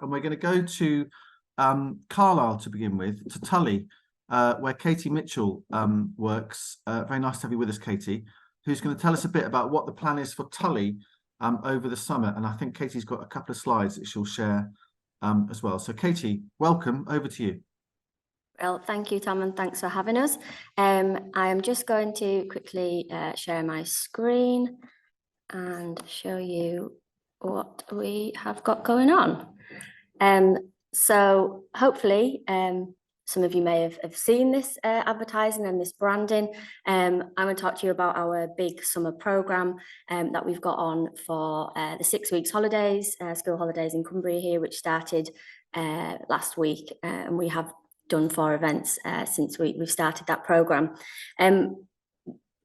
and we're going to go to Carlisle to begin with, to Tullie, where Katie Mitchell works. Very nice to have you with us, Katie, who's going to tell us a bit about what the plan is for Tullie over the summer. And I think Katie's got a couple of slides that she'll share as well. So Katie, welcome, over to you. Well, thank you, Tom, and thanks for having us. I'm just going to quickly share my screen and show you what we have got going on. So hopefully some of you may have seen this advertising and this branding. I'm going to talk to you about our big summer programme that we've got on for the 6 weeks holidays, school holidays in Cumbria here, which started last week, and we have done 4 events since we've started that programme.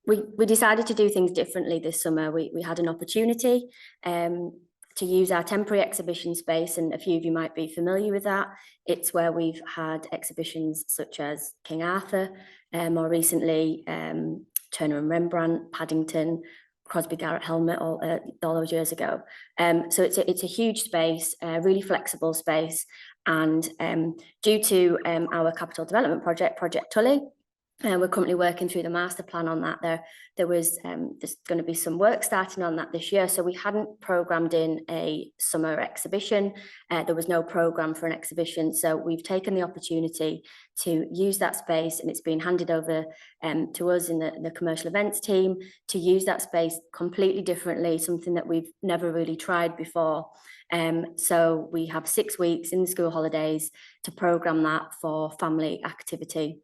We decided to do things differently this summer. We had an opportunity to use our temporary exhibition space, and a few of you might be familiar with that. It's where we've had exhibitions such as King Arthur, more recently Turner and Rembrandt, Paddington, Crosby Garrett Helmet all those years ago. So it's a huge space, really flexible space, and due to our capital development project, Project Tullie, we're currently working through the master plan on that. There's going to be some work starting on that this year. So we hadn't programmed in a summer exhibition. There was no program for an exhibition. So we've taken the opportunity to use that space, and it's been handed over to us in the commercial events team to use that space completely differently, something that we've never really tried before. So we have 6 weeks in the school holidays to program that for family activity.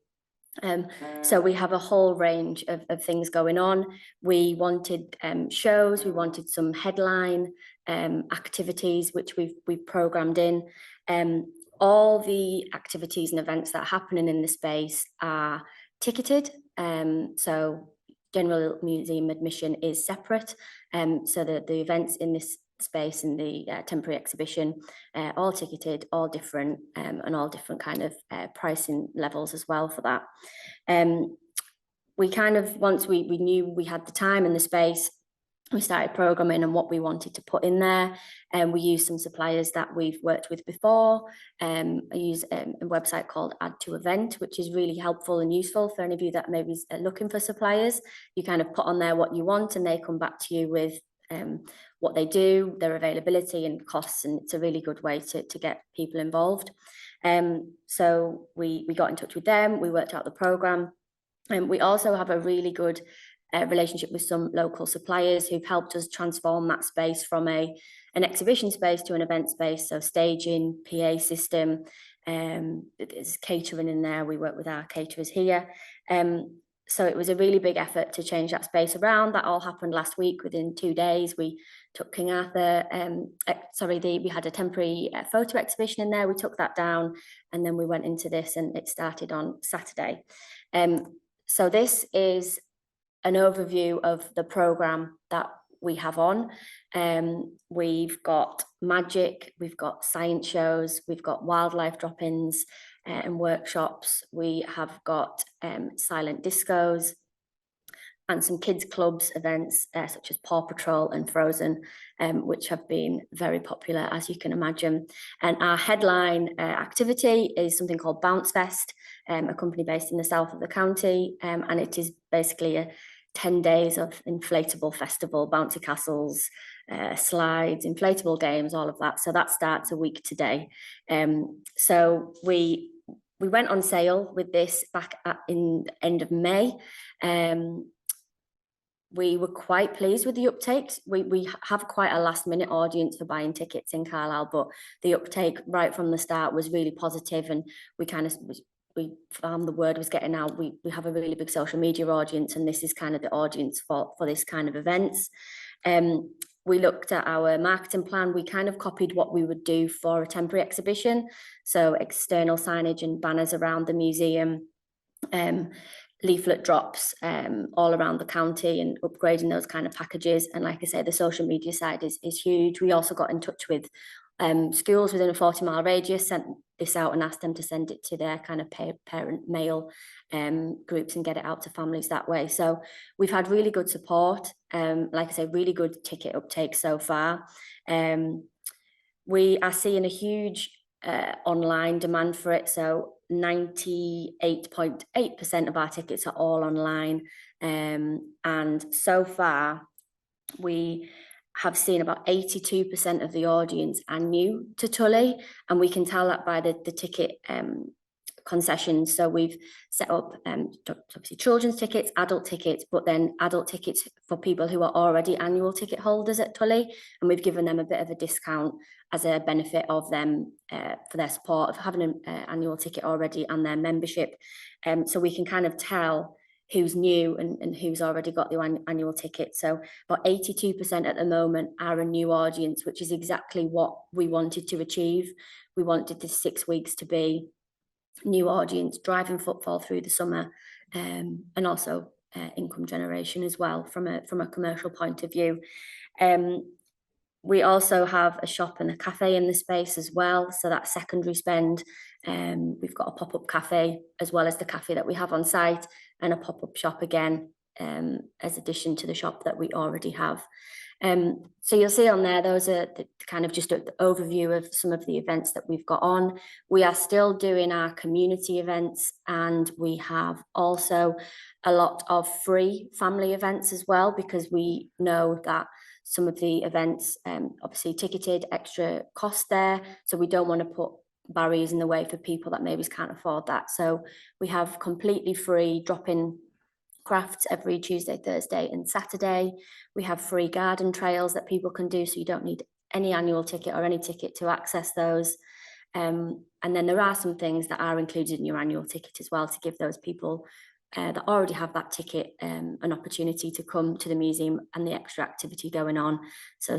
So we have a whole range of things going on. We wanted shows, we wanted some headline activities, which we've programmed in. All the activities and events that are happening in the space are ticketed. So general museum admission is separate. So the events in this space in the temporary exhibition, all ticketed, all different, and all different kind of pricing levels as well for that. We kind of, once we knew we had the time and the space, we started programming and what we wanted to put in there, and we used some suppliers that we've worked with before. I use a website called Add to Event, which is really helpful and useful for any of you that maybe are looking for suppliers. You kind of put on there what you want, and they come back to you with what they do, their availability and costs, and it's a really good way to get people involved. So we got in touch with them, we worked out the programme, and we also have a really good relationship with some local suppliers who've helped us transform that space from an exhibition space to an event space. So staging, PA system, there's catering in there. We work with our caterers here. So it was a really big effort to change that space around. That all happened last week within 2 days. We took King Arthur, we had a temporary photo exhibition in there. We took that down, and then we went into this, and it started on Saturday. So this is an overview of the programme that we have on. We've got magic, we've got science shows, we've got wildlife drop-ins and workshops. We have got silent discos and some kids clubs events such as Paw Patrol and Frozen, which have been very popular, as you can imagine. And our headline activity is something called Bounce Fest, a company based in the south of the county, and it is basically 10 days of inflatable festival, bouncy castles, slides, inflatable games, all of that. So that starts a week today. So we went on sale with this back in the end of May. We were quite pleased with the uptake. We have quite a last minute audience for buying tickets in Carlisle, but the uptake right from the start was really positive, and we found the word was getting out. We have a really big social media audience, and this is kind of the audience for this kind of events. We looked at our marketing plan. We kind of copied what we would do for a temporary exhibition. So external signage and banners around the museum, leaflet drops all around the county, and upgrading those kind of packages. And like I say, the social media side is huge. We also got in touch with schools within a 40-mile radius, sent this out and asked them to send it to their kind of parent mail groups and get it out to families that way. So we've had really good support. Like I say, really good ticket uptake so far. We are seeing a huge online demand for it. So 98.8% of our tickets are all online. And so far, we have seen about 82% of the audience are new to Tullie, and we can tell that by the ticket concessions. So we've set up obviously children's tickets, adult tickets, but then adult tickets for people who are already annual ticket holders at Tullie, and we've given them a bit of a discount as a benefit of them for their support of having an annual ticket already and their membership. So we can kind of tell who's new and who's already got the annual ticket. So about 82% at the moment are a new audience, which is exactly what we wanted to achieve. We wanted the 6 weeks to be new audience, driving footfall through the summer, and also income generation as well from a commercial point of view. We also have a shop and a cafe in the space as well, so that's secondary spend. We've got a pop-up cafe as well as the cafe that we have on site, and a pop-up shop again as addition to the shop that we already have. So you'll see on there, those are the kind of just an overview of some of the events that we've got on. We are still doing our community events, and we have also a lot of free family events as well, because we know that some of the events obviously ticketed, extra cost there, so we don't want to put barriers in the way for people that maybe can't afford that. So we have completely free drop-in crafts every Tuesday, Thursday and Saturday. We have free garden trails that people can do, so you don't need any annual ticket or any ticket to access those. And then there are some things that are included in your annual ticket as well, to give those people that already have that ticket an opportunity to come to the museum and the extra activity going on. So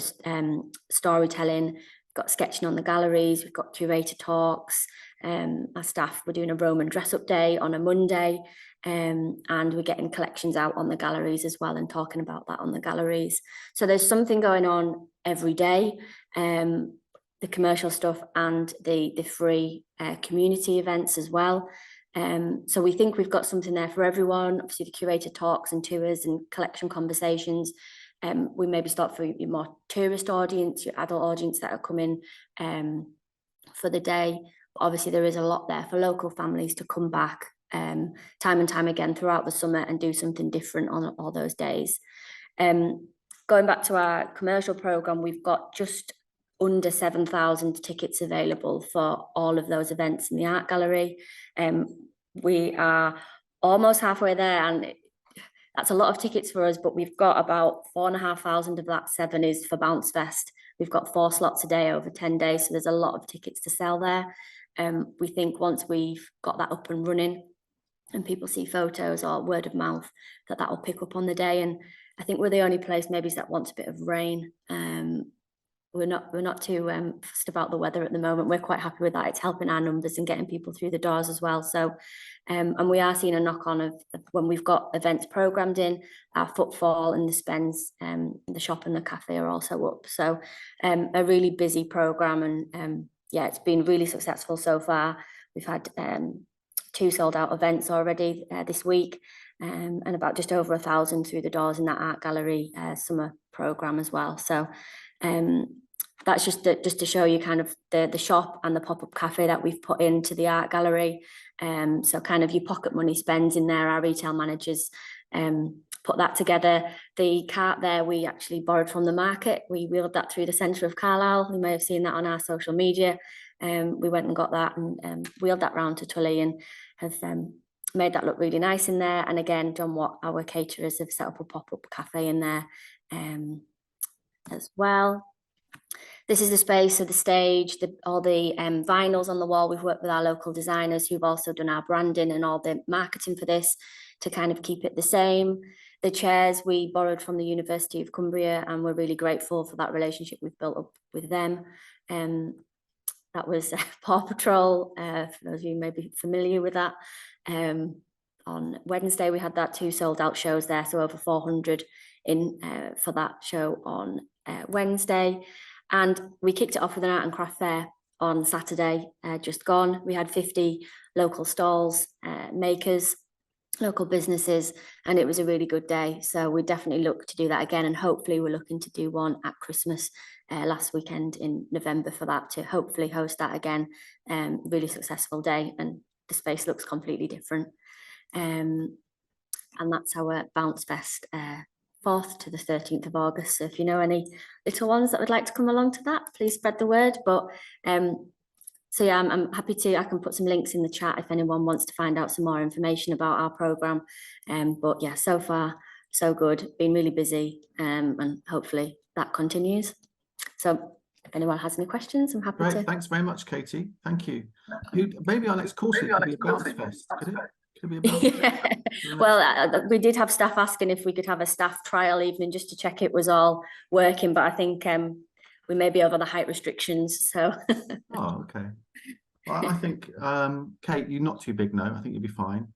storytelling, we've got sketching on the galleries, we've got curator talks, our staff, we're doing a Roman dress-up day on a Monday, and we're getting collections out on the galleries as well and talking about that on the galleries. So there's something going on every day, the commercial stuff and the free community events as well. So we think we've got something there for everyone. Obviously the curator talks and tours and collection conversations. We maybe start for your more tourist audience, your adult audience that are coming for the day. But obviously there is a lot there for local families to come back time and time again throughout the summer and do something different on all those days. Going back to our commercial programme, we've got just under 7,000 tickets available for all of those events in the art gallery. We are almost halfway there, and that's a lot of tickets for us, but we've got about 4,500 of that 7 is for Bounce Fest. We've got 4 slots a day over 10 days, so there's a lot of tickets to sell there. We think once we've got that up and running and people see photos or word of mouth, that will pick up on the day. And I think we're the only place maybe that wants a bit of rain. We're not too fussed about the weather at the moment. We're quite happy with that. It's helping our numbers and getting people through the doors as well. So, and we are seeing a knock on of when we've got events programmed in, our footfall and the spends, the shop and the cafe are also up. So, a really busy program, and yeah, it's been really successful so far. We've had 2 sold out events already this week, and about just over 1,000 through the doors in that art gallery summer program as well. So. That's just to show you kind of the shop and the pop-up cafe that we've put into the art gallery. So kind of your pocket money spends in there. Our retail managers put that together. The cart there we actually borrowed from the market. We wheeled that through the centre of Carlisle. You may have seen that on our social media. We went and got that and wheeled that round to Tullie and have made that look really nice in there. And again, John Watt, our caterers, have set up a pop-up cafe in there as well. This is the space of the stage, all the vinyls on the wall. We've worked with our local designers who've also done our branding and all the marketing for this to kind of keep it the same. The chairs we borrowed from the University of Cumbria, and we're really grateful for that relationship we've built up with them. That was Paw Patrol, for those of you who may be familiar with that. On Wednesday, we had that 2 sold out shows there, so over 400 in for that show on Wednesday. And we kicked it off with an art and craft fair on Saturday, just gone. We had 50 local stalls, makers, local businesses, and it was a really good day. So we definitely look to do that again, and hopefully we're looking to do one at Christmas last weekend in November for that, to hopefully host that again. Really successful day, and the space looks completely different. And that's our Bounce Fest, 4th to the 13th of August. So if you know any little ones that would like to come along to that, please spread the word. But so yeah, I'm happy to, I can put some links in the chat if anyone wants to find out some more information about our programme. But yeah, so far, so good, been really busy, and hopefully that continues. So if anyone has any questions, I'm happy Great, to. thanks very much, Katie. Thank you. Maybe our next course could be a bounce fest, could it? Could it be a bounce fest? Well, we did have staff asking if we could have a staff trial evening just to check it was all working, but I think we may be over the height restrictions, so. Oh, okay. Well, I think, Kate, you're not too big, no. I think you'll be fine.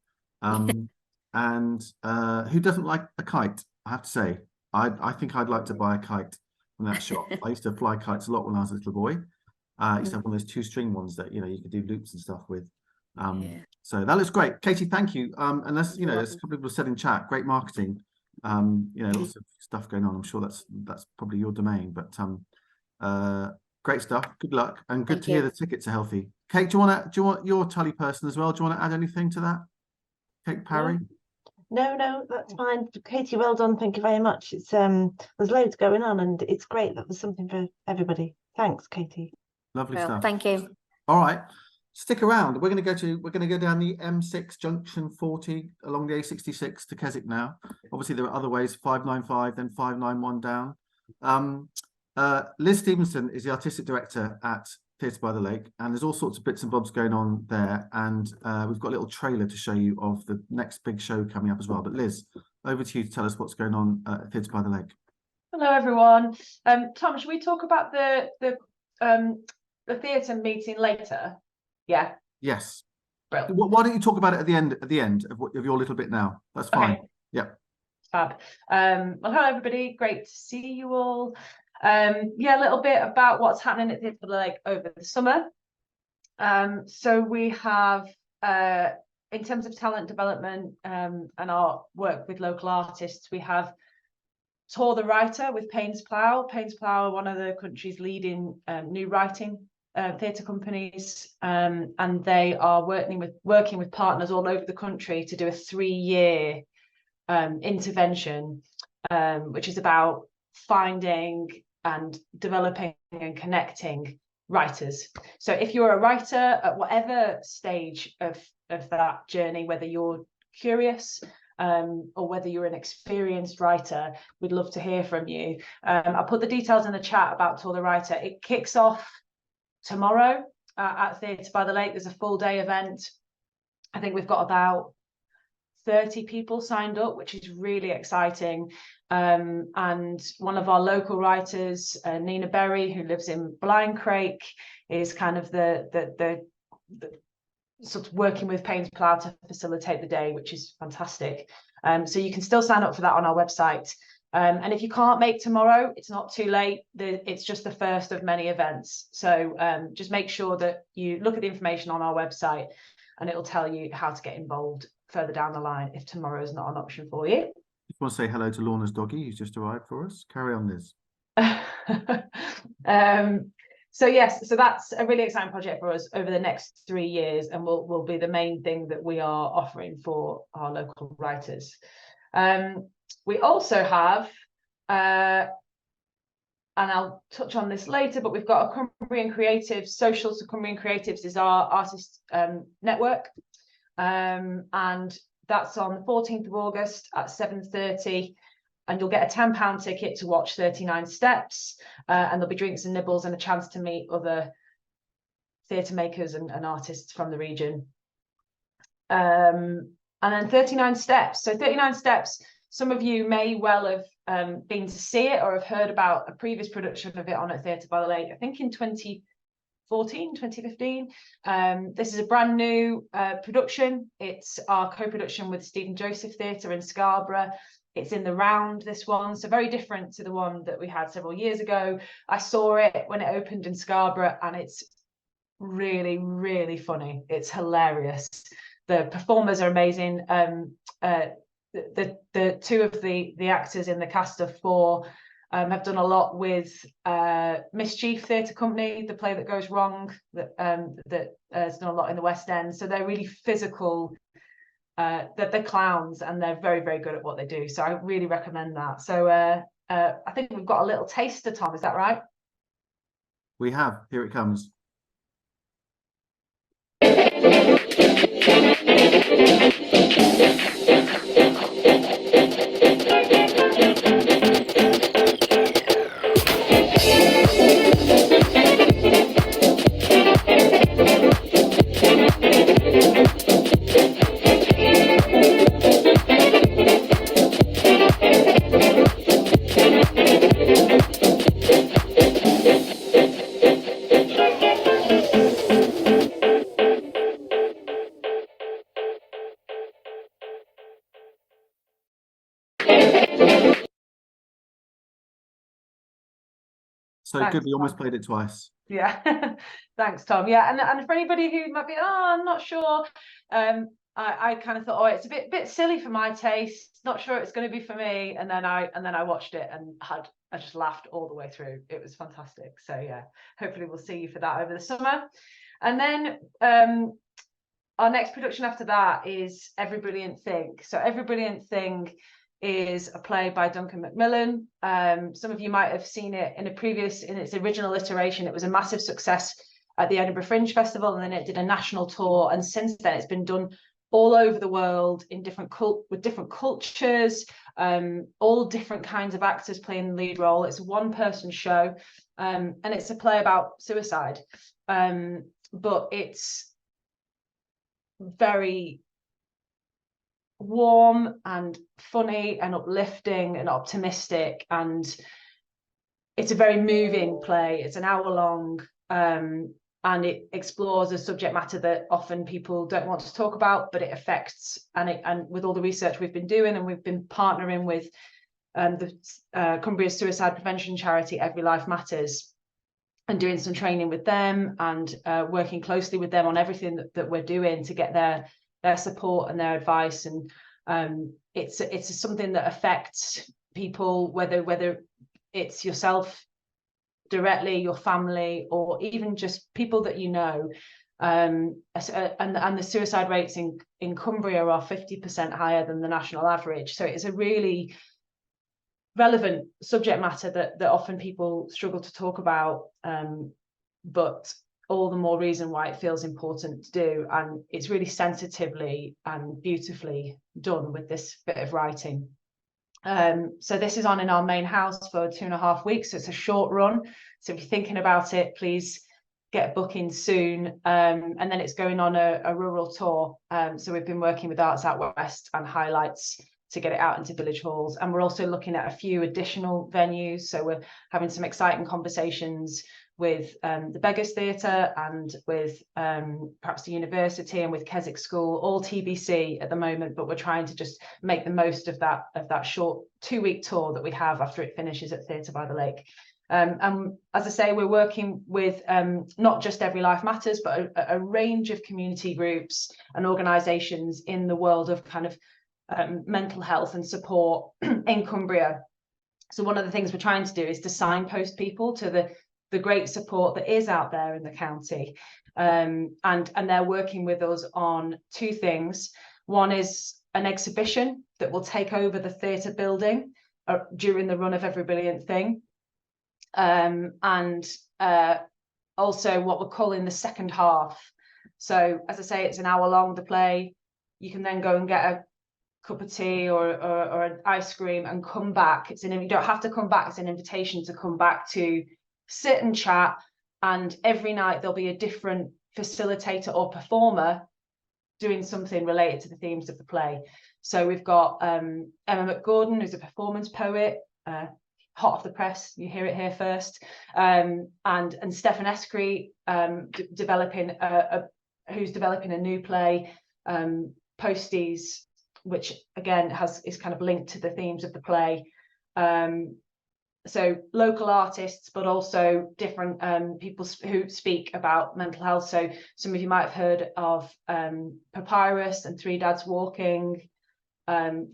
And who doesn't like a kite? I have to say, I think I'd like to buy a kite from that shop. I used to fly kites a lot when I was a little boy. I used to have one of those 2-string ones that, you know, you could do loops and stuff with. So that looks great. Katie, thank you. And that's, you know, there's a couple of people said in chat, great marketing. You know, lots of stuff going on. I'm sure that's probably your domain, but great stuff. Good luck, and good to hear the tickets are healthy. Kate, do you want your Tullie person as well? Do you want to add anything to that? Kate Parry? No, that's fine. Katie, well done. Thank you very much. It's there's loads going on, and it's great that there's something for everybody. Thanks, Katie. Lovely stuff. Thank you. All right, stick around. We're going to go down the M6 junction 40 along the A66 to Keswick now. Obviously, there are other ways: 595, then 591 down. Liz Stevenson is the artistic director at Theatre by the Lake, and there's all sorts of bits and bobs going on there, and we've got a little trailer to show you of the next big show coming up as well. But Liz, over to you to tell us what's going on at Theatre by the Lake. Hello everyone. Tom, should we talk about the theatre meeting later? Yeah. Yes. Brilliant. Why don't you talk about it at the end of your little bit now? That's fine. Okay. Yeah. Fab. Well, hello everybody. Great to see you all. Yeah, a little bit about what's happening at Theatre by the Lake over the summer. So we have, in terms of talent development and our work with local artists, we have Tour the Writer with Paynes Plough. Paynes Plough are one of the country's leading new writing theatre companies, and they are working with partners all over the country to do a 3-year intervention, which is about finding and developing and connecting writers. So if you're a writer at whatever stage of that journey, whether you're curious or whether you're an experienced writer, we'd love to hear from you. I'll put the details in the chat about Tour the Writer. It kicks off tomorrow at Theatre by the Lake. There's a full day event. I think we've got about 30 people signed up, which is really exciting. And one of our local writers, Nina Berry, who lives in Blindcrake, is kind of the sort of working with Paynes Plough to facilitate the day, which is fantastic. So you can still sign up for that on our website. And if you can't make tomorrow, it's not too late. It's just the first of many events. So just make sure that you look at the information on our website, and it'll tell you how to get involved further down the line if tomorrow is not an option for you. Just want to say hello to Lorna's doggy who's just arrived for us. Carry on, Liz. So yes, so that's a really exciting project for us over the next 3 years, and will be the main thing that we are offering for our local writers. We also have, and I'll touch on this later, but we've got a Cumbrian Creatives. Social to Cumbrian Creatives is our artist network. And that's on the 14th of August at 7:30, and you'll get a £10 ticket to watch 39 Steps, and there'll be drinks and nibbles and a chance to meet other theatre makers and artists from the region. And then 39 Steps. So 39 Steps, some of you may well have been to see it or have heard about a previous production of it on at Theatre by the Lake, I think in 2015. This is a brand new production. It's our co-production with Stephen Joseph Theatre in Scarborough. It's in the round, this one, so very different to the one that we had several years ago. I saw it when it opened in Scarborough, and it's really, really funny. It's hilarious. The performers are amazing. The two of the actors in the cast of 4 Have done a lot with Mischief Theatre Company, the play that goes wrong, that has done a lot in the West End. So they're really physical, they're clowns, and they're very, very good at what they do. So I really recommend that. So I think we've got a little taster, Tom, is that right? We have. Here it comes. So Thanks, good, we almost Tom. played it twice. Yeah, thanks, Tom. Yeah, and for anybody who might be, oh, I'm not sure, I kind of thought, oh, it's a bit silly for my taste. Not sure it's going to be for me. And then I watched it and I just laughed all the way through. It was fantastic. So yeah, hopefully we'll see you for that over the summer. And then our next production after that is Every Brilliant Thing. So Every Brilliant Thing is a play by Duncan Macmillan. Some of you might have seen it in its original iteration. It was a massive success at the Edinburgh Fringe Festival, and then it did a national tour. And since then, it's been done all over the world in with different cultures, all different kinds of actors playing the lead role. It's a one-person show, and it's a play about suicide. But it's very warm and funny and uplifting and optimistic, and it's a very moving play. It's an hour long, and it explores a subject matter that often people don't want to talk about, but it affects, and with all the research we've been doing, and we've been partnering with the Cumbria suicide prevention charity Every Life Matters, and doing some training with them, and working closely with them on everything that we're doing to get their support and their advice. And it's something that affects people, whether it's yourself directly, your family, or even just people that you know. And the suicide rates in Cumbria are 50% higher than the national average. So it's a really relevant subject matter that often people struggle to talk about, but all the more reason why it feels important to do. And it's really sensitively and beautifully done with this bit of writing. So this is on in our main house for 2.5 weeks. So it's a short run. So if you're thinking about it, please get booking soon. And then it's going on a rural tour. So we've been working with Arts Out West and Highlights to get it out into village halls. And we're also looking at a few additional venues. So we're having some exciting conversations with the Beggars Theatre, and with perhaps the university, and with Keswick School, all TBC at the moment, but we're trying to just make the most of that short 2-week tour that we have after it finishes at Theatre by the Lake. And as I say, we're working with not just Every Life Matters, but a range of community groups and organisations in the world of kind of mental health and support in Cumbria. So one of the things we're trying to do is to signpost people to the great support that is out there in the county. And they're working with us on 2 things. One is an exhibition that will take over the theatre building during the run of Every Brilliant Thing. And also what we're calling the second half. So as I say, it's an hour long, the play. You can then go and get a cup of tea or an ice cream and come back. You don't have to come back. It's an invitation to come back to sit and chat. And every night there'll be a different facilitator or performer doing something related to the themes of the play. So we've got Emma McGordon, who's a performance poet, hot off the press, you hear it here first, and Stefan Escree, who's developing a new play, Posties, which again is kind of linked to the themes of the play. So local artists, but also different people who speak about mental health. So some of you might have heard of Papyrus and Three Dads Walking.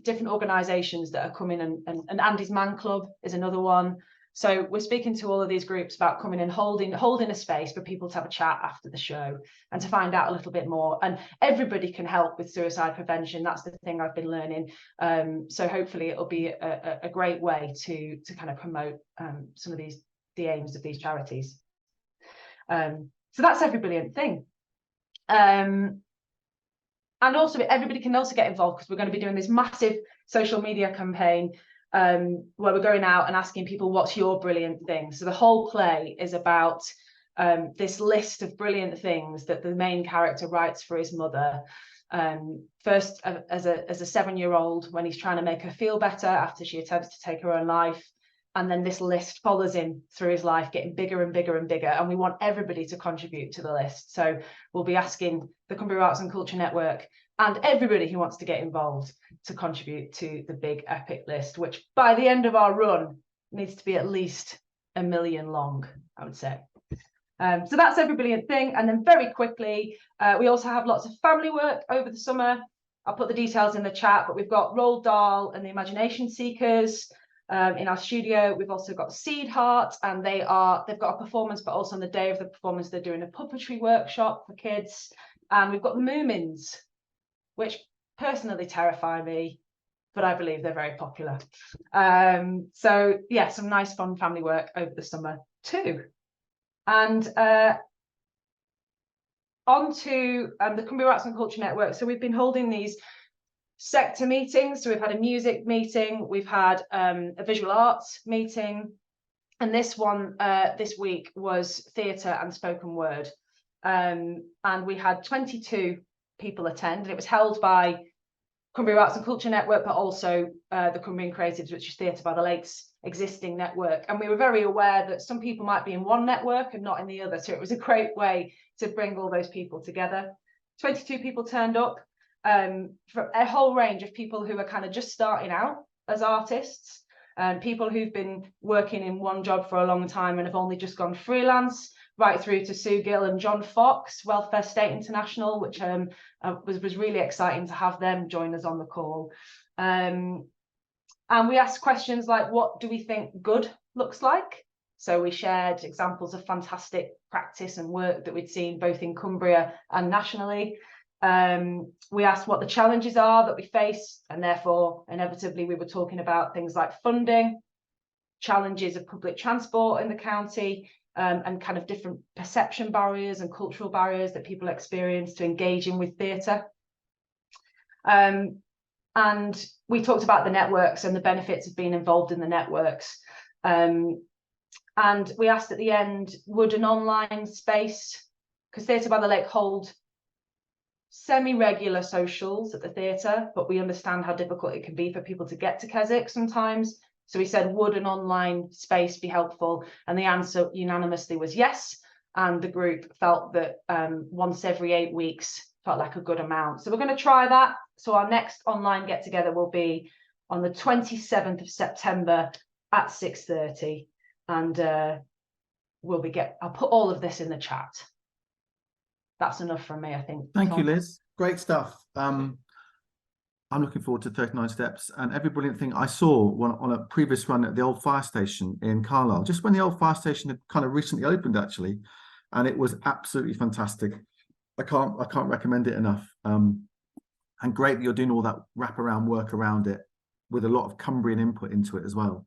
different organisations that are coming, and Andy's Man Club is another one. So we're speaking to all of these groups about coming and holding a space for people to have a chat after the show and to find out a little bit more. And everybody can help with suicide prevention. That's the thing I've been learning. So hopefully it'll be a great way to kind of promote some of the aims of these charities. So that's every brilliant thing. And also everybody can also get involved, because we're going to be doing this massive social media campaign where we're going out and asking people, what's your brilliant thing? So the whole play is about this list of brilliant things that the main character writes for his mother. First as a 7-year-old, when he's trying to make her feel better after she attempts to take her own life. And then this list follows him through his life, getting bigger and bigger and bigger. And we want everybody to contribute to the list. So we'll be asking the Cumbria Arts and Culture Network and everybody who wants to get involved to contribute to the big epic list, which by the end of our run needs to be at least 1 million long, I would say. So that's every brilliant thing. And then very quickly, we also have lots of family work over the summer. I'll put the details in the chat, but we've got Roald Dahl and the Imagination Seekers in our studio. We've also got Seed Heart, and they've got a performance, but also on the day of the performance, they're doing a puppetry workshop for kids. And we've got the Moomins, which personally terrify me, but I believe they're very popular. So yeah, some nice fun family work over the summer too. And on to the Cumbria Arts and Culture Network. So we've been holding these sector meetings. So we've had a music meeting, we've had a visual arts meeting, and this one this week was theatre and spoken word. And we had 22 people attend, and it was held by Cumbria Arts and Culture Network, but also the Cumbrian Creatives, which is Theatre by the Lake's existing network. And we were very aware that some people might be in one network and not in the other. So it was a great way to bring all those people together. 22 people turned up, for a whole range of people who are kind of just starting out as artists, and people who've been working in one job for a long time and have only just gone freelance, right through to Sue Gill and John Fox, Welfare State International, which was really exciting to have them join us on the call. And we asked questions like, what do we think good looks like? So we shared examples of fantastic practice and work that we'd seen both in Cumbria and nationally. We asked what the challenges are that we face, and therefore inevitably we were talking about things like funding, challenges of public transport in the county, and kind of different perception barriers and cultural barriers that people experience to engaging with theatre. And we talked about the networks and the benefits of being involved in the networks. And we asked at the end, would an online space, because Theatre by the Lake hold semi-regular socials at the theatre, but we understand how difficult it can be for people to get to Keswick sometimes. So we said, would an online space be helpful? And the answer unanimously was yes. And the group felt that once every 8 weeks felt like a good amount. So we're going to try that. So our next online get together will be on the 27th of September at 6:30. And I'll put all of this in the chat. That's enough from me, I think. Thank you, Liz. Great stuff. I'm looking forward to 39 Steps, and every brilliant thing I saw on a previous run at the old fire station in Carlisle, just when the old fire station had kind of recently opened, actually, and it was absolutely fantastic. I can't recommend it enough. And great that you're doing all that wraparound work around it with a lot of Cumbrian input into it as well.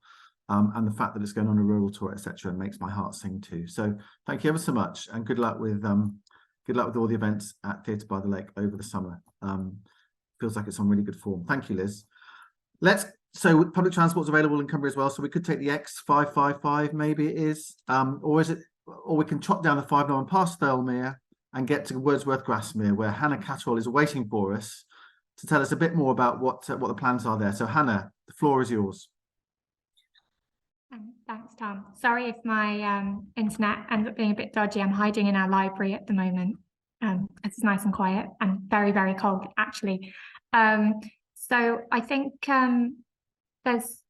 And the fact that it's going on a rural tour, etc., makes my heart sing too. So thank you ever so much, and good luck with all the events at Theatre by the Lake over the summer. Feels like it's on really good form. Thank you, Liz. So public transport's available in Cumbria as well. So we could take the X555, maybe it is, or we can chop down the 591 past Thirlmere and get to Wordsworth Grasmere, where Hannah Catterall is waiting for us to tell us a bit more about what the plans are there. So Hannah, the floor is yours. Thanks, Tom. Sorry if my internet ends up being a bit dodgy. I'm hiding in our library at the moment. It's nice and quiet and very, very cold, actually. So I think there's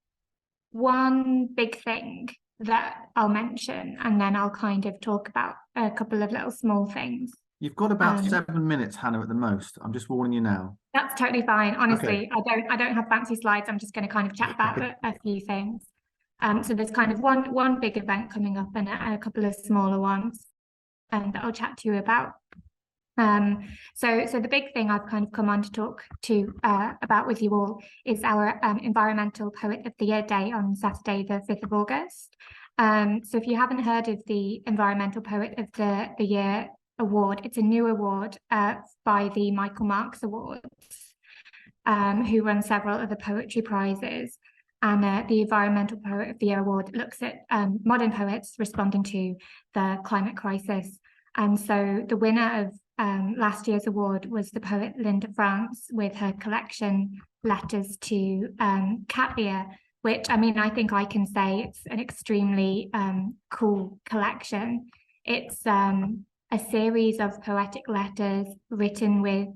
one big thing that I'll mention, and then I'll kind of talk about a couple of little small things. You've got about Um, 7 minutes, Hannah, at the most. I'm just warning you now. That's totally fine. Honestly, I don't have fancy slides. I'm just going to kind of chat about a few things. So there's kind of one big event coming up and a couple of smaller ones that I'll chat to you about. So the big thing I've kind of come on to talk to about with you all is our Environmental Poet of the Year Day on Saturday, the 5th of August. So if you haven't heard of the Environmental Poet of the Year award, it's a new award by the Michael Marks Awards, who run several other poetry prizes. And the Environmental Poet of the Year award looks at modern poets responding to the climate crisis. And so the winner of last year's award was the poet Linda France with her collection Letters to Cumbria, which, I mean, I think I can say it's an extremely cool collection. It's a series of poetic letters written with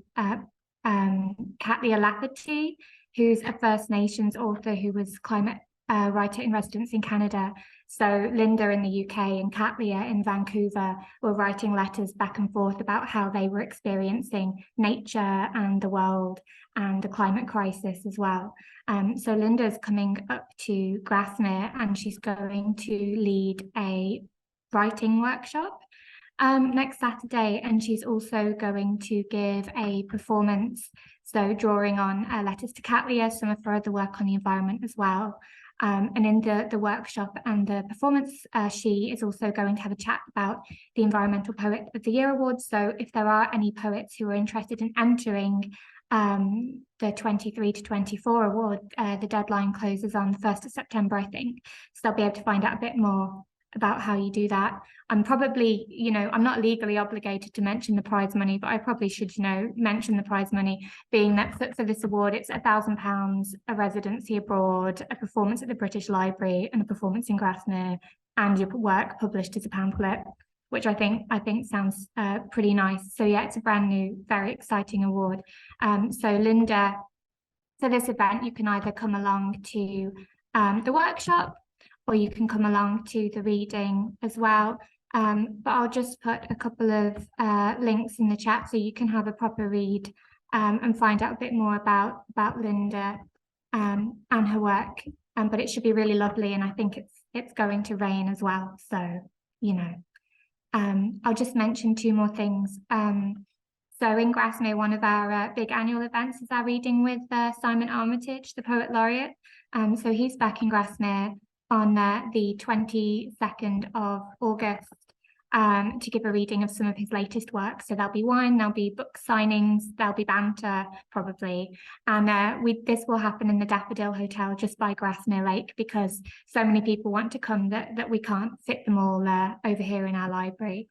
Cumbria Lafferty, who's a First Nations author who was climate writer in residence in Canada. So Linda in the UK and Cumbria in Vancouver were writing letters back and forth about how they were experiencing nature and the world and the climate crisis as well. So Linda's coming up to Grasmere and she's going to lead a writing workshop next Saturday, and she's also going to give a performance, so drawing on Letters to Cumbria, some of her other work on the environment as well. And in the workshop and the performance, she is also going to have a chat about the Environmental Poet of the Year Awards. So if there are any poets who are interested in entering the 23 to 24 award, the deadline closes on the 1st of September, I think. So they'll be able to find out a bit more about how you do that. I'm probably, I'm not legally obligated to mention the prize money, but I probably should, mention the prize money, being that for this award, it's £1,000, a residency abroad, a performance at the British Library, and a performance in Grasmere, and your work published as a pamphlet, which I think sounds pretty nice. So yeah, it's a brand new, very exciting award. So Linda, for this event, you can either come along to the workshop, or you can come along to the reading as well. But I'll just put a couple of links in the chat so you can have a proper read and find out a bit more about Linda and her work. But it should be really lovely, and I think it's going to rain as well. So, I'll just mention two more things. So in Grasmere, one of our big annual events is our reading with Simon Armitage, the Poet Laureate. So he's back in Grasmere on the 22nd of August to give a reading of some of his latest work. So there'll be wine, there'll be book signings, there'll be banter probably. And this will happen in the Daffodil Hotel just by Grasmere Lake, because so many people want to come that we can't fit them all over here in our library.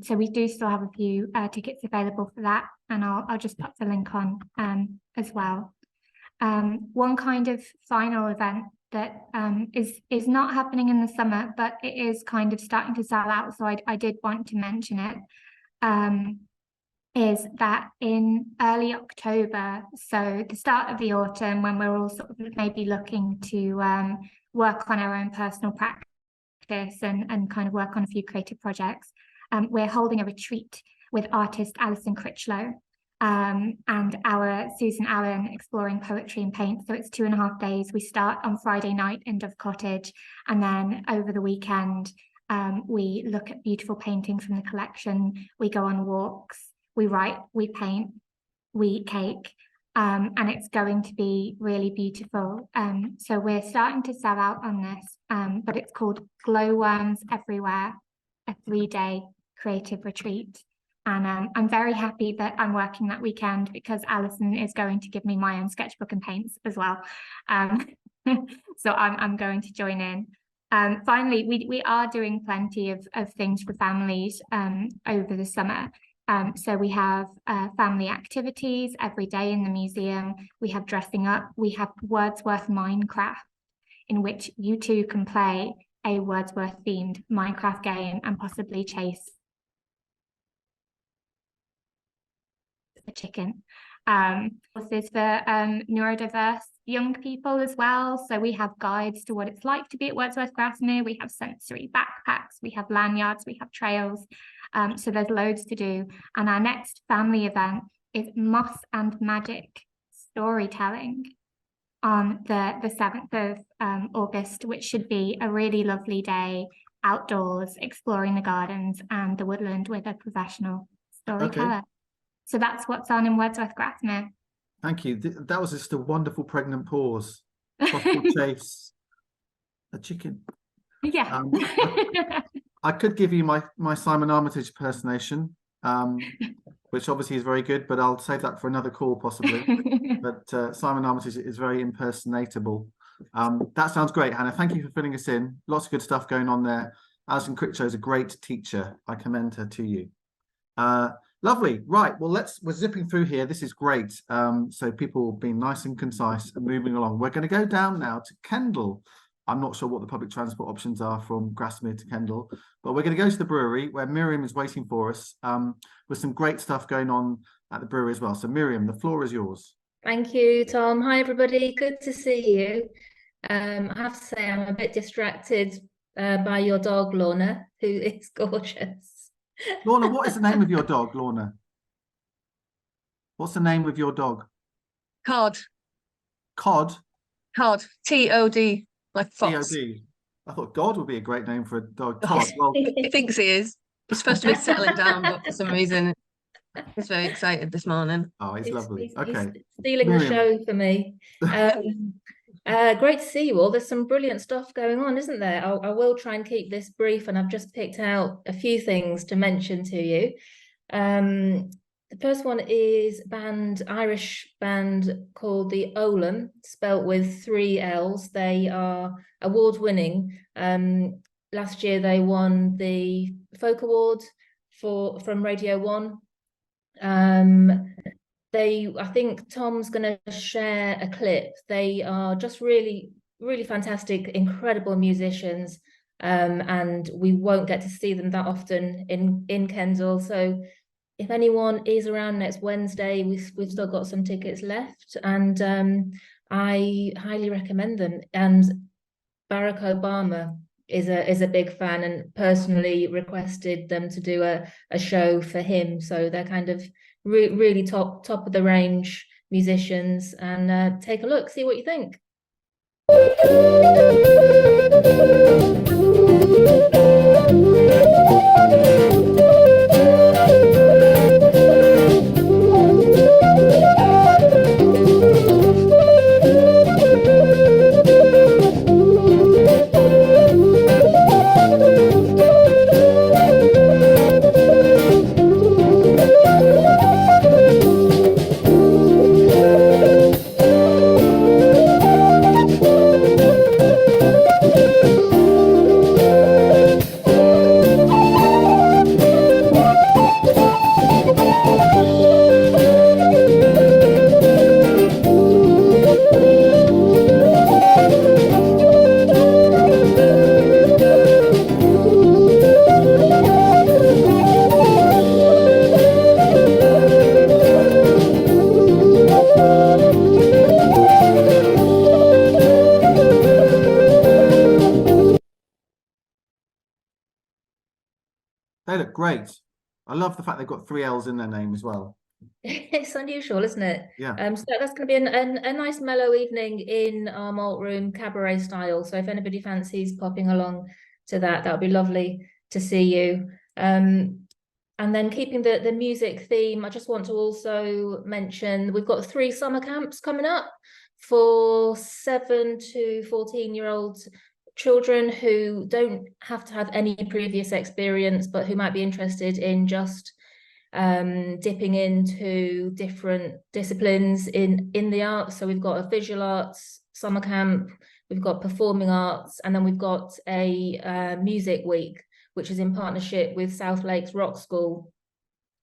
So we do still have a few tickets available for that, and I'll just put the link on as well. One kind of final event that is not happening in the summer, but it is kind of starting to sell out, so I did want to mention it, is that in early October, so the start of the autumn, when we're all sort of maybe looking to work on our own personal practice and kind of work on a few creative projects, we're holding a retreat with artist Alison Critchlow and our Susan Allen exploring poetry and paint. So it's 2.5 days. We start on Friday night in Dove Cottage, and then over the weekend we look at beautiful paintings from the collection. We go on walks, we write, we paint, we cake, and it's going to be really beautiful. So we're starting to sell out on this, but it's called Glowworms Everywhere, a 3-day creative retreat. And I'm very happy that I'm working that weekend, because Alison is going to give me my own sketchbook and paints as well. So I'm going to join in. Finally, we are doing plenty of things for families over the summer. So we have family activities every day in the museum. We have dressing up. We have Wordsworth Minecraft, in which you too can play a Wordsworth themed Minecraft game and possibly chase a chicken. This is for neurodiverse young people as well. So we have guides to what it's like to be at Wordsworth Grasmere. We have sensory backpacks, we have lanyards, we have trails. So there's loads to do. And our next family event is Moss and Magic storytelling on the 7th of August, which should be a really lovely day outdoors, exploring the gardens and the woodland with a professional storyteller. Okay. So that's what's on in Wordsworth Grasmere. Thank you. That was just a wonderful pregnant pause. Possible chase. A chicken. Yeah. I could give you my Simon Armitage impersonation, which obviously is very good, but I'll save that for another call possibly. But Simon Armitage is very impersonatable. That sounds great, Hannah. Thank you for filling us in. Lots of good stuff going on there. Alison Critchow is a great teacher. I commend her to you. Lovely. Right. Well, we're zipping through here. This is great. So people being nice and concise and moving along. We're going to go down now to Kendal. I'm not sure what the public transport options are from Grasmere to Kendal, but we're going to go to the brewery where Miriam is waiting for us with some great stuff going on at the brewery as well. So Miriam, the floor is yours. Thank you, Tom. Hi, everybody. Good to see you. I have to say I'm a bit distracted by your dog, Lorna, who is gorgeous. Lorna, what is the name of your dog, Lorna? What's the name of your dog? Cod. Cod? Cod. T-O-D, like fox. T-O-D. I thought God would be a great name for a dog. Oh, Cod. Well, he thinks he is. He's supposed to be settling down, but for some reason he's very excited this morning. oh, he's lovely. He's Okay. stealing the Miriam. show for me. Great to see you all. There's some brilliant stuff going on, isn't there? I will try and keep this brief, and I've just picked out a few things to mention to you. The first one is Irish band called the Olam, spelt with 3 L's. They are award-winning. Last year they won the Folk Award from Radio 1. I think Tom's going to share a clip. They are just really, really fantastic, incredible musicians, and we won't get to see them that often in Kendal. So if anyone is around next Wednesday, we've still got some tickets left, and I highly recommend them. And Barack Obama is a big fan and personally requested them to do a show for him. So they're kind of really top of the range musicians, and take a look, see what you think. They look great. I love the fact they've got 3 L's in their name as well. It's unusual, isn't it? Yeah. So that's going to be a nice mellow evening in our malt room, cabaret style. So if anybody fancies popping along to that would be lovely to see you. And then keeping the music theme, I just want to also mention we've got 3 summer camps coming up for 7 to 14-year-olds children who don't have to have any previous experience, but who might be interested in just dipping into different disciplines in the arts. So we've got a visual arts summer camp, we've got performing arts, and then we've got a music week, which is in partnership with South Lakes Rock School.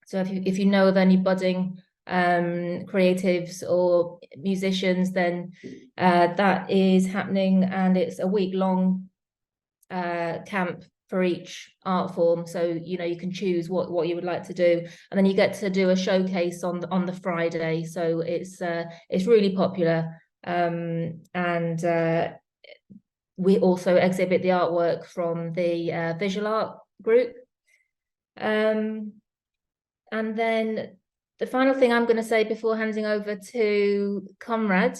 So if you know of any budding creatives or musicians, then that is happening, and it's a week-long camp for each art form. So, you know, you can choose what you would like to do, and then you get to do a showcase on the Friday. So it's really popular. We also exhibit the artwork from the visual art group. And then the final thing I'm going to say before handing over to Conrad,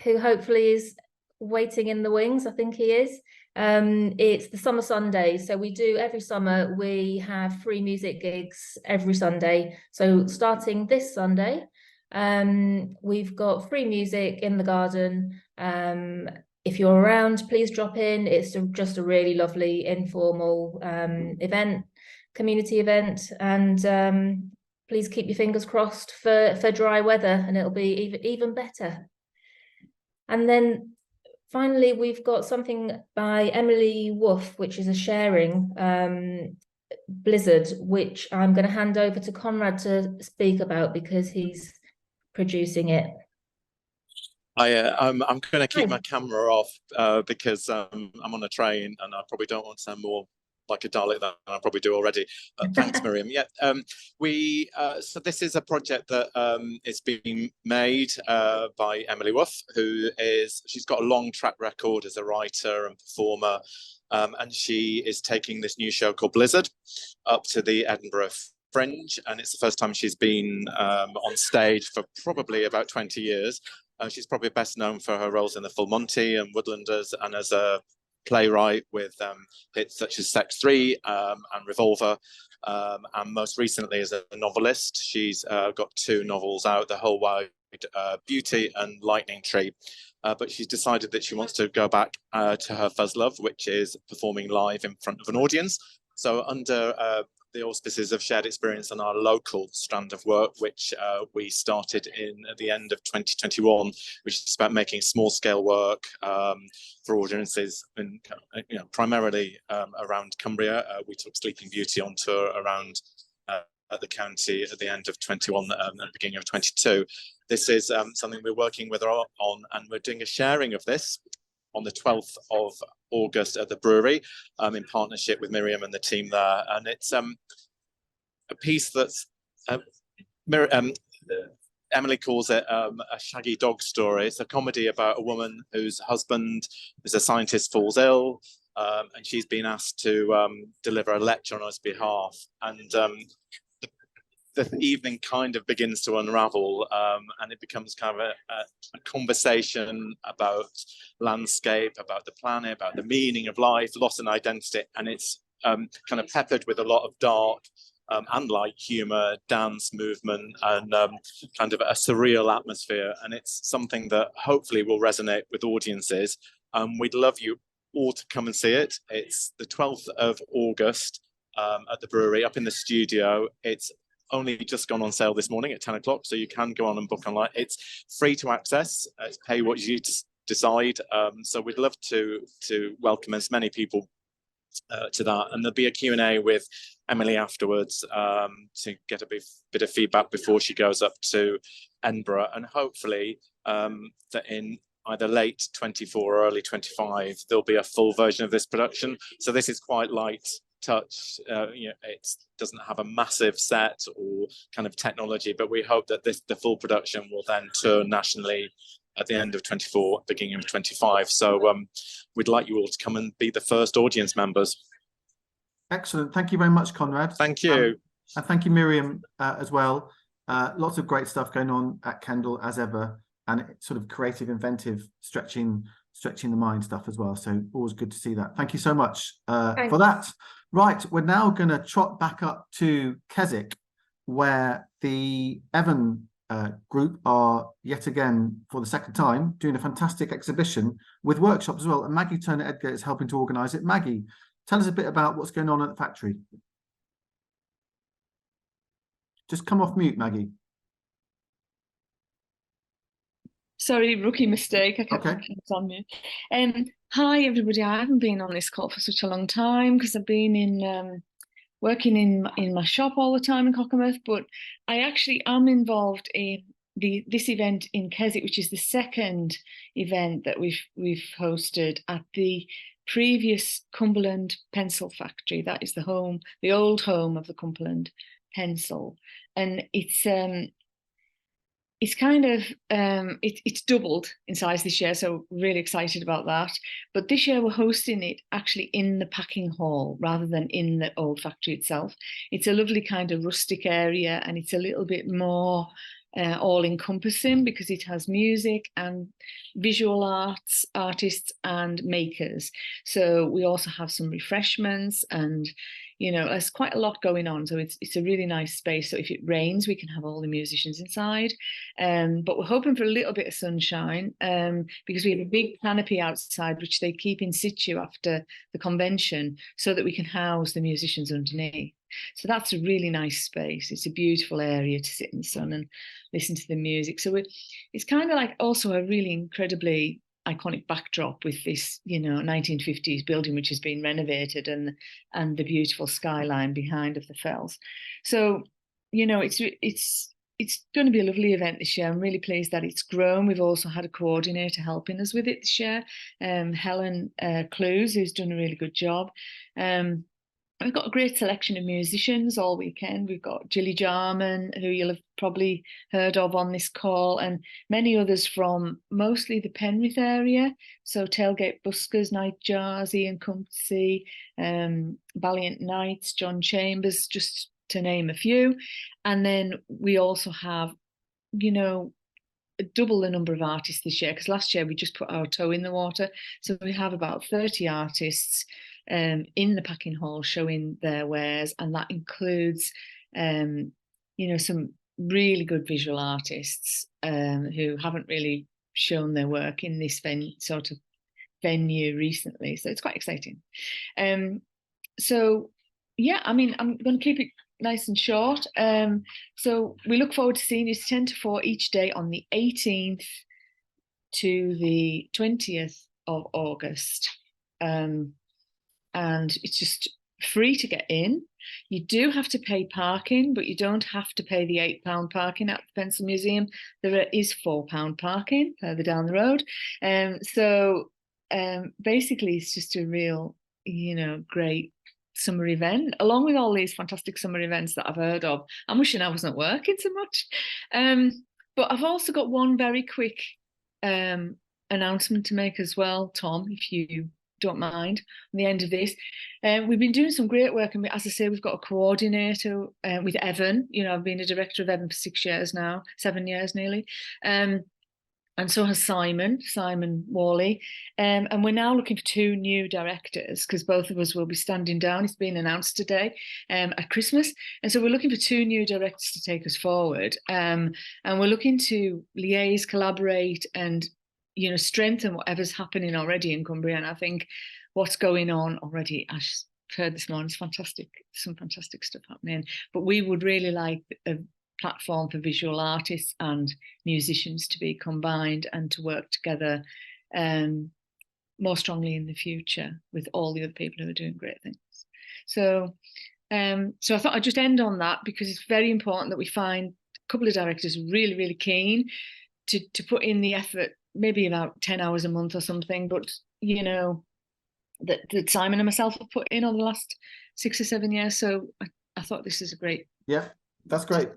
who hopefully is waiting in the wings, I think he is. It's the Summer Sundays. So we do every summer, we have free music gigs every Sunday. So starting this Sunday, we've got free music in the garden. If you're around, please drop in. It's just a really lovely informal event, community event, and please keep your fingers crossed for dry weather, and it'll be even better. And then finally, we've got something by Emily Wolf, which is a sharing blizzard, which I'm going to hand over to Conrad to speak about because he's producing it. I'm going to keep my camera off because I'm on a train and I probably don't want to sound more like a Dalek than I probably do already. Thanks, Miriam. Yeah, so this is a project that is being made by Emily Wolf, she's got a long track record as a writer and performer, and she is taking this new show called Blizzard up to the Edinburgh Fringe, and it's the first time she's been on stage for probably about 20 years. She's probably best known for her roles in The Full Monty and Woodlanders, and as a playwright with hits such as Sex 3 and Revolver, and most recently as a novelist. She's got 2 novels out, The Whole Wide Beauty and Lightning Tree. But she's decided that she wants to go back to her first love, which is performing live in front of an audience. So under the auspices of Shared Experience and our local strand of work, which we started at the end of 2021, which is about making small-scale work for audiences, and primarily around Cumbria. We took Sleeping Beauty on tour around the county at the end of 21 and the beginning of 22. This is something we're working with her on, and we're doing a sharing of this on the 12th of August at the Brewery, in partnership with Miriam and the team there. And it's a piece that's Emily calls it a shaggy dog story. It's a comedy about a woman whose husband, who's a scientist, falls ill, and she's been asked to deliver a lecture on his behalf. And the evening kind of begins to unravel, and it becomes kind of a conversation about landscape, about the planet, about the meaning of life, loss and identity. And it's kind of peppered with a lot of dark and light humor, dance, movement, and kind of a surreal atmosphere. And it's something that hopefully will resonate with audiences. We'd love you all to come and see it. It's the 12th of August at the Brewery, up in the studio. It's only just gone on sale this morning at 10 o'clock, so you can go on and book online. It's free to access. It's pay what you decide. So we'd love to welcome as many people to that, and there'll be a Q&A with Emily afterwards to get a bit of feedback before she goes up to Edinburgh, and hopefully that in either late 24 or early 25 there'll be a full version of this production. So this is quite light touch. It doesn't have a massive set or kind of technology, but we hope that the full production will then tour nationally at the end of 24, beginning of 25. So we'd like you all to come and be the first audience members. Excellent. Thank you very much, Conrad. Thank you. And thank you, Miriam, as well. Lots of great stuff going on at Kendal as ever, and sort of creative, inventive, stretching the mind stuff as well. So always good to see that. Thank you so much for that. Right, we're now going to trot back up to Keswick, where the Evan group are yet again, for the second time, doing a fantastic exhibition with workshops as well. And Maggie Turner-Edgar is helping to organise it. Maggie, tell us a bit about what's going on at the factory. Just come off mute, Maggie. Sorry, rookie mistake. I kept Okay. on mute. Hi, everybody. I haven't been on this call for such a long time because I've been in working in my shop all the time in Cockermouth, but I actually am involved in this event in Keswick, which is the second event that we've hosted at the previous Cumberland pencil factory. That is the old home of the Cumberland pencil, and it's kind of it's doubled in size this year, so really excited about that. But this year we're hosting it actually in the packing hall rather than in the old factory itself. It's a lovely kind of rustic area, and it's a little bit more all-encompassing because it has music and visual artists and makers. So we also have some refreshments, and there's quite a lot going on. So it's a really nice space. So if it rains, we can have all the musicians inside. But we're hoping for a little bit of sunshine because we have a big canopy outside, which they keep in situ after the convention, so that we can house the musicians underneath. So that's a really nice space. It's a beautiful area to sit in the sun and listen to the music. So it's kind of like also a really incredibly iconic backdrop with this, 1950s building which has been renovated, and the beautiful skyline behind of the fells. So, it's going to be a lovely event this year. I'm really pleased that it's grown. We've also had a coordinator helping us with it this year, Helen Clues, who's done a really good job. We've got a great selection of musicians all weekend. We've got Gilly Jarman, who you'll have probably heard of on this call, and many others from mostly the Penrith area. So Tailgate Buskers, Night Jars, Ian Cumbria, Valiant Knights, John Chambers, just to name a few. And then we also have, double the number of artists this year, because last year we just put our toe in the water. So we have about 30 artists in the packing hall showing their wares, and that includes some really good visual artists who haven't really shown their work in this sort of venue recently, so it's quite exciting. So yeah, I mean, I'm going to keep it nice and short. So we look forward to seeing you 10 to 4 each day on the 18th to the 20th of August. And it's just free to get in. You do have to pay parking, but you don't have to pay the £8 parking at the Pencil Museum. There is £4 parking further down the road. So basically it's just a real, great summer event, along with all these fantastic summer events that I've heard of. I'm wishing I wasn't working so much. But I've also got one very quick announcement to make as well, Tom, if you don't mind, on the end of this. We've been doing some great work, and as I say, we've got a coordinator with Evan. I've been a director of Evan for 6 years now, 7 years nearly, and so has Simon Worley, and we're now looking for 2 new directors, because both of us will be standing down. It's been announced today at Christmas, and so we're looking for 2 new directors to take us forward, and we're looking to liaise, collaborate, and strengthen whatever's happening already in Cumbria. And I think what's going on already, as I've heard this morning, is fantastic. Some fantastic stuff happening. But we would really like a platform for visual artists and musicians to be combined and to work together more strongly in the future with all the other people who are doing great things. So I thought I'd just end on that, because it's very important that we find a couple of directors really, really keen to put in the effort, maybe about 10 hours a month or something, but that Simon and myself have put in over the last 6 or 7 years. So I thought this is a great. Yeah, that's great.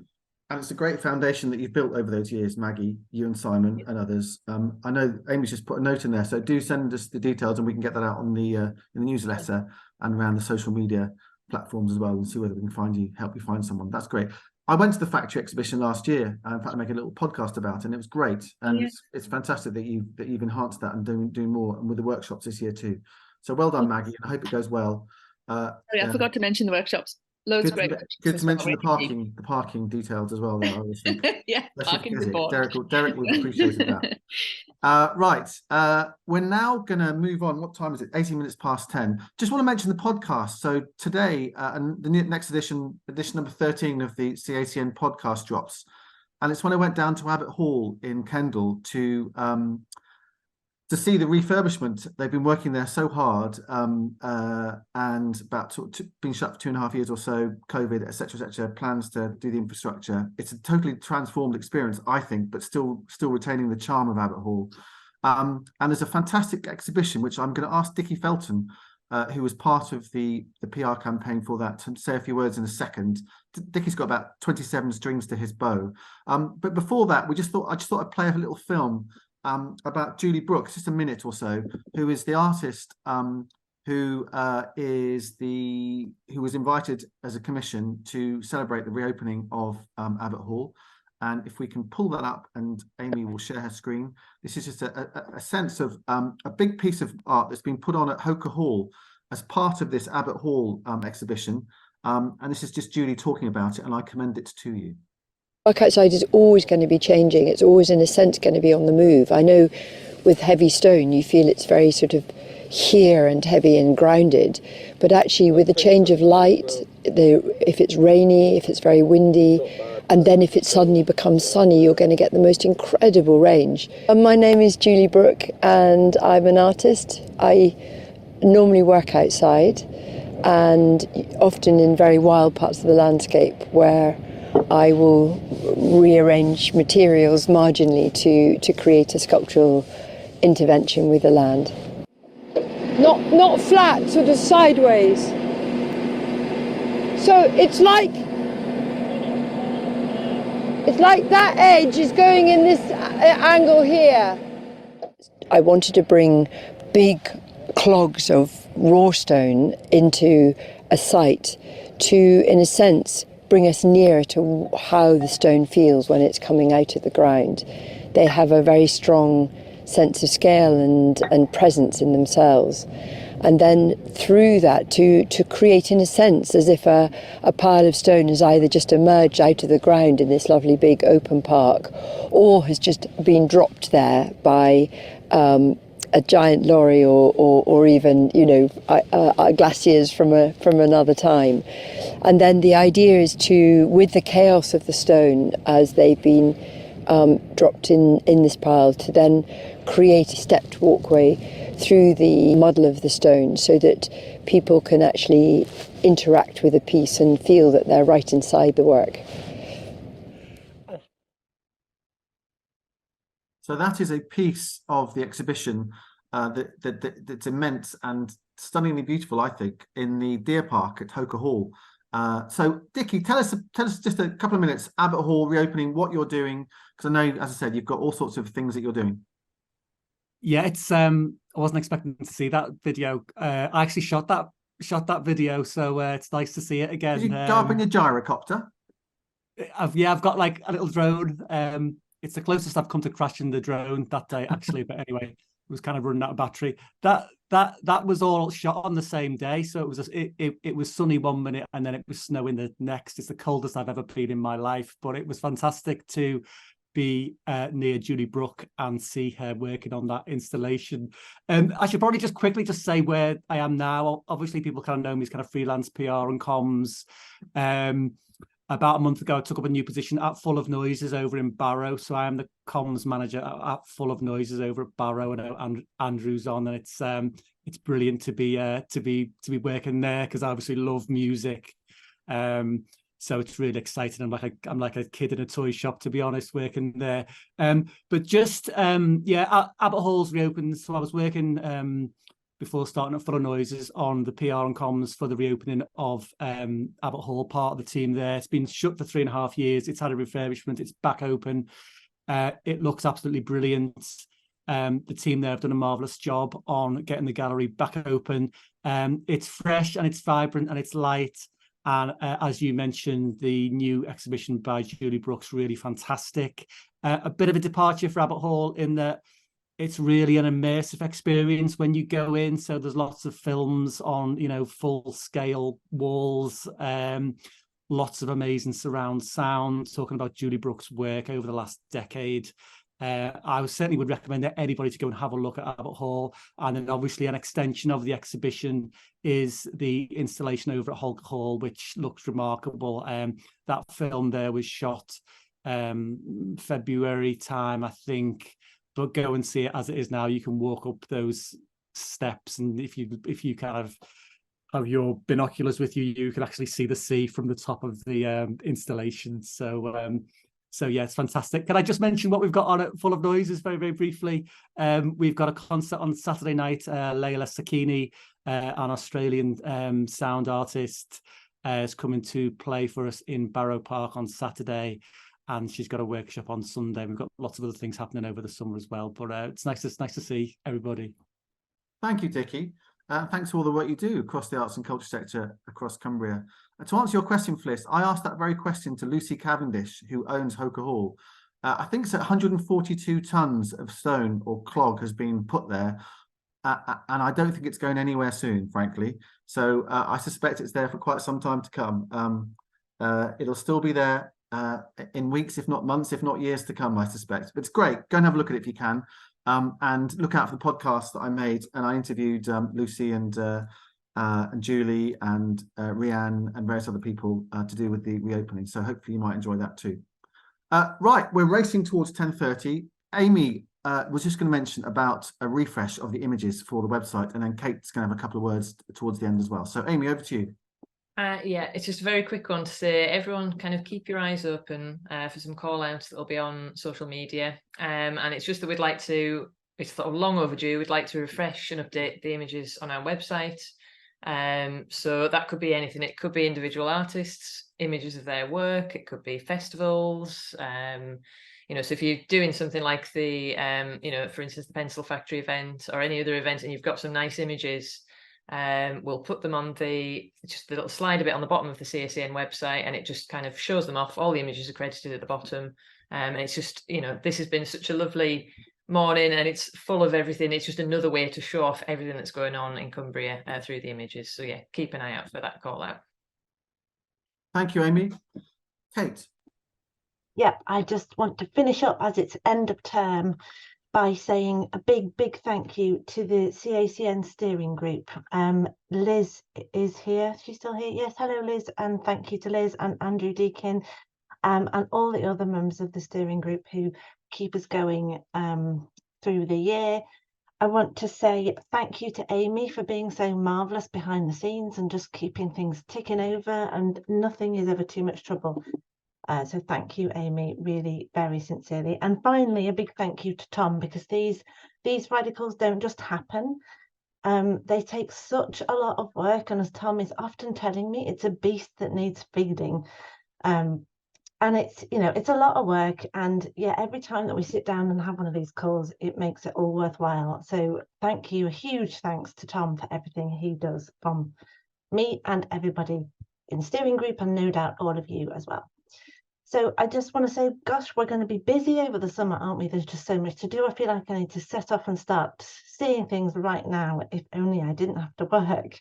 And it's a great foundation that you've built over those years, Maggie, you and Simon and others. I know Amy's just put a note in there, so do send us the details and we can get that out on the in the newsletter and around the social media platforms as well, and see whether we can help you find someone. That's great. I went to the factory exhibition last year. In fact, I make a little podcast about it, and it was great. And it's fantastic that you've enhanced that and doing more, and with the workshops this year too. So well done, Maggie, and I hope it goes well. Sorry, I forgot to mention the workshops. Loads of great. Good to mention the parking details as well there, obviously. Yeah, parking's important. Derek would appreciate that. Right, we're now going to move on. What time is it? 18 minutes past 10. Just want to mention the podcast. So today, and the next edition number 13 of the CACN podcast drops, and it's when I went down to Abbott Hall in Kendal to see the refurbishment. They've been working there so hard, and about being shut for 2.5 years or so, COVID, etc., plans to do the infrastructure. It's a totally transformed experience, I think, but still retaining the charm of Abbott Hall. And there's a fantastic exhibition, which I'm going to ask Dickie Felton, who was part of the PR campaign for that, to say a few words in a second. Dickie's got about 27 strings to his bow. But before that, I just thought I'd play a little film about Julie Brooks, just a minute or so, who is the artist who was invited as a commission to celebrate the reopening of Abbot Hall. And if we can pull that up, and Amy will share her screen, this is just a sense of a big piece of art that's been put on at Hoker Hall as part of this Abbot Hall exhibition. And this is just Julie talking about it, and I commend it to you. Work outside is always going to be changing. It's always, in a sense, going to be on the move. I know with heavy stone, you feel it's very sort of here and heavy and grounded. But actually, with the change of light, if it's rainy, if it's very windy, and then if it suddenly becomes sunny, you're going to get the most incredible range. My name is Julie Brooke, and I'm an artist. I normally work outside, and often in very wild parts of the landscape, where I will rearrange materials marginally to create a sculptural intervention with the land. Not flat, sort of sideways. So it's like that edge is going in this angle here. I wanted to bring big clogs of raw stone into a site to, in a sense, bring us nearer to how the stone feels when it's coming out of the ground. They have a very strong sense of scale and presence in themselves. And then through that to create, in a sense, as if a pile of stone has either just emerged out of the ground in this lovely big open park, or has just been dropped there by a giant lorry or even, glaciers from another time. And then the idea is to, with the chaos of the stone as they've been dropped in this pile, to then create a stepped walkway through the muddle of the stone, so that people can actually interact with a piece and feel that they're right inside the work. So that is a piece of the exhibition that's immense and stunningly beautiful, I think, in the Deer Park at Hoker Hall. So Dickie, tell us just a couple of minutes, Abbot Hall reopening, what you're doing, because I know, as I said, you've got all sorts of things that you're doing. Yeah, it's I wasn't expecting to see that video. I actually shot that video, so it's nice to see it again. Did you go up in your gyrocopter? I've got like a little drone. It's the closest I've come to crashing the drone that day, actually. But anyway, it was kind of running out of battery. That was all shot on the same day, so it was sunny one minute and then it was snowing the next. It's the coldest I've ever been in my life, but it was fantastic to be near Julie Brooke and see her working on that installation. I should probably just quickly say where I am now. Obviously, people kind of know me as kind of freelance PR and comms. About a month ago, I took up a new position at Full of Noises over in Barrow. So I am the comms manager at Full of Noises over at Barrow, and Andrew's on, and it's brilliant to be working there, because I obviously love music. So it's really exciting. I'm like a kid in a toy shop, to be honest, working there. But just Abbot Hall's reopened. So I was working before starting at Full of Noises on the PR and comms for the reopening of Abbot Hall, part of the team there. It's been shut for 3.5 years. It's had a refurbishment. It's back open. It looks absolutely brilliant. The team there have done a marvellous job on getting the gallery back open. It's fresh and it's vibrant and it's light. And as you mentioned, the new exhibition by Julie Brooks, really fantastic. A bit of a departure for Abbot Hall in that it's really an immersive experience when you go in. So there's lots of films on, full scale walls, lots of amazing surround sound, talking about Julie Brooks' work over the last decade. I certainly would recommend that anybody to go and have a look at Abbot Hall. And then obviously an extension of the exhibition is the installation over at Hoker Hall, which looks remarkable. That film there was shot February time, I think, but go and see it as it is now. You can walk up those steps, and if you kind of have your binoculars with you, you can actually see the sea from the top of the installation. So So yeah, it's fantastic. Can I just mention what we've got on at Full of Noises very, very briefly? We've got a concert on Saturday night. Layla Sakini, an Australian sound artist, is coming to play for us in Barrow Park on Saturday, and she's got a workshop on Sunday. We've got lots of other things happening over the summer as well. But it's nice to see everybody. Thank you, Dickie. Thanks for all the work you do across the arts and culture sector across Cumbria. To answer your question, Fliss, I asked that very question to Lucy Cavendish, who owns Hoker Hall. I think it's 142 tons of stone or clog has been put there, and I don't think it's going anywhere soon, frankly. So I suspect it's there for quite some time to come. It'll still be there in weeks, if not months, if not years to come, I suspect. But it's great. Go and have a look at it if you can. And look out for the podcast that I made, and I interviewed Lucy and Julie and Rianne and various other people to do with the reopening. So hopefully you might enjoy that too. Right, we're racing towards 10:30. Amy was just going to mention about a refresh of the images for the website, and then Kate's going to have a couple of words towards the end as well. So Amy, over to you. Yeah, it's just a very quick one to say, everyone kind of keep your eyes open for some call outs that'll be on social media. And it's just that we'd like to, it's sort of long overdue, we'd like to refresh and update the images on our website. So that could be anything. It could be individual artists, images of their work, it could be festivals. You know, so if you're doing something like the, you know, for instance, the Pencil Factory event or any other event, and you've got some nice images, we'll put them on just the little slider bit on the bottom of the CSAN website, and it just kind of shows them off. All the images are credited at the bottom, and it's just, you know, this has been such a lovely morning, and it's full of everything. It's just another way to show off everything that's going on in Cumbria through the images. So yeah, keep an eye out for that call out. Thank you, Amy. Kate. Yep, I just want to finish up, as it's end of term, by saying a big thank you to the CACN steering group. Liz is here. She's still here. Yes, hello Liz, and thank you to Liz and Andrew Deakin, and all the other members of the steering group who keep us going through the year. I want to say thank you to Amy for being so marvellous behind the scenes and just keeping things ticking over, and nothing is ever too much trouble. So thank you, Amy, really very sincerely. And finally, a big thank you to Tom, because these radicals don't just happen. They take such a lot of work, and as Tom is often telling me, it's a beast that needs feeding. And it's, you know, it's a lot of work. And yeah, every time that we sit down and have one of these calls, it makes it all worthwhile. So thank you, a huge thanks to Tom for everything he does, from me and everybody in the steering group, and no doubt all of you as well. So I just want to say, gosh, we're going to be busy over the summer, aren't we? There's just so much to do. I feel like I need to set off and start seeing things right now, if only I didn't have to work.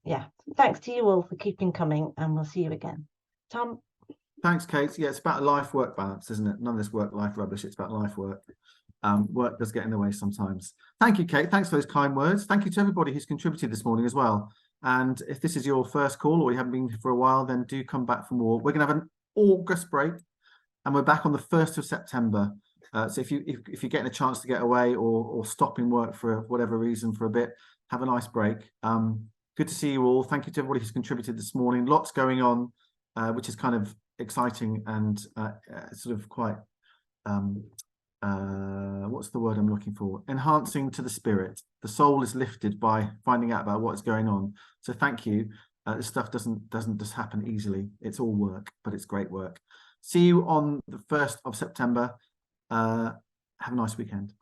Yeah, thanks to you all for keeping coming, and we'll see you again. Tom? Thanks, Kate. Yeah, it's about life-work balance, isn't it? None of this work-life rubbish. It's about life-work. Work does get in the way sometimes. Thank you, Kate. Thanks for those kind words. Thank you to everybody who's contributed this morning as well. And if this is your first call, or you haven't been here for a while, then do come back for more. We're going to have an August break, and we're back on the 1st of September. So if you're getting a chance to get away or stop in work for whatever reason for a bit, have a nice break. Good to see you all. Thank you to everybody who's contributed this morning. Lots going on, which is kind of exciting and sort of quite what's the word I'm looking for? Enhancing to the spirit. The soul is lifted by finding out about what's going on. So thank you. This stuff doesn't just happen easily. It's all work, but it's great work. See you on the 1st of September. Have a nice weekend.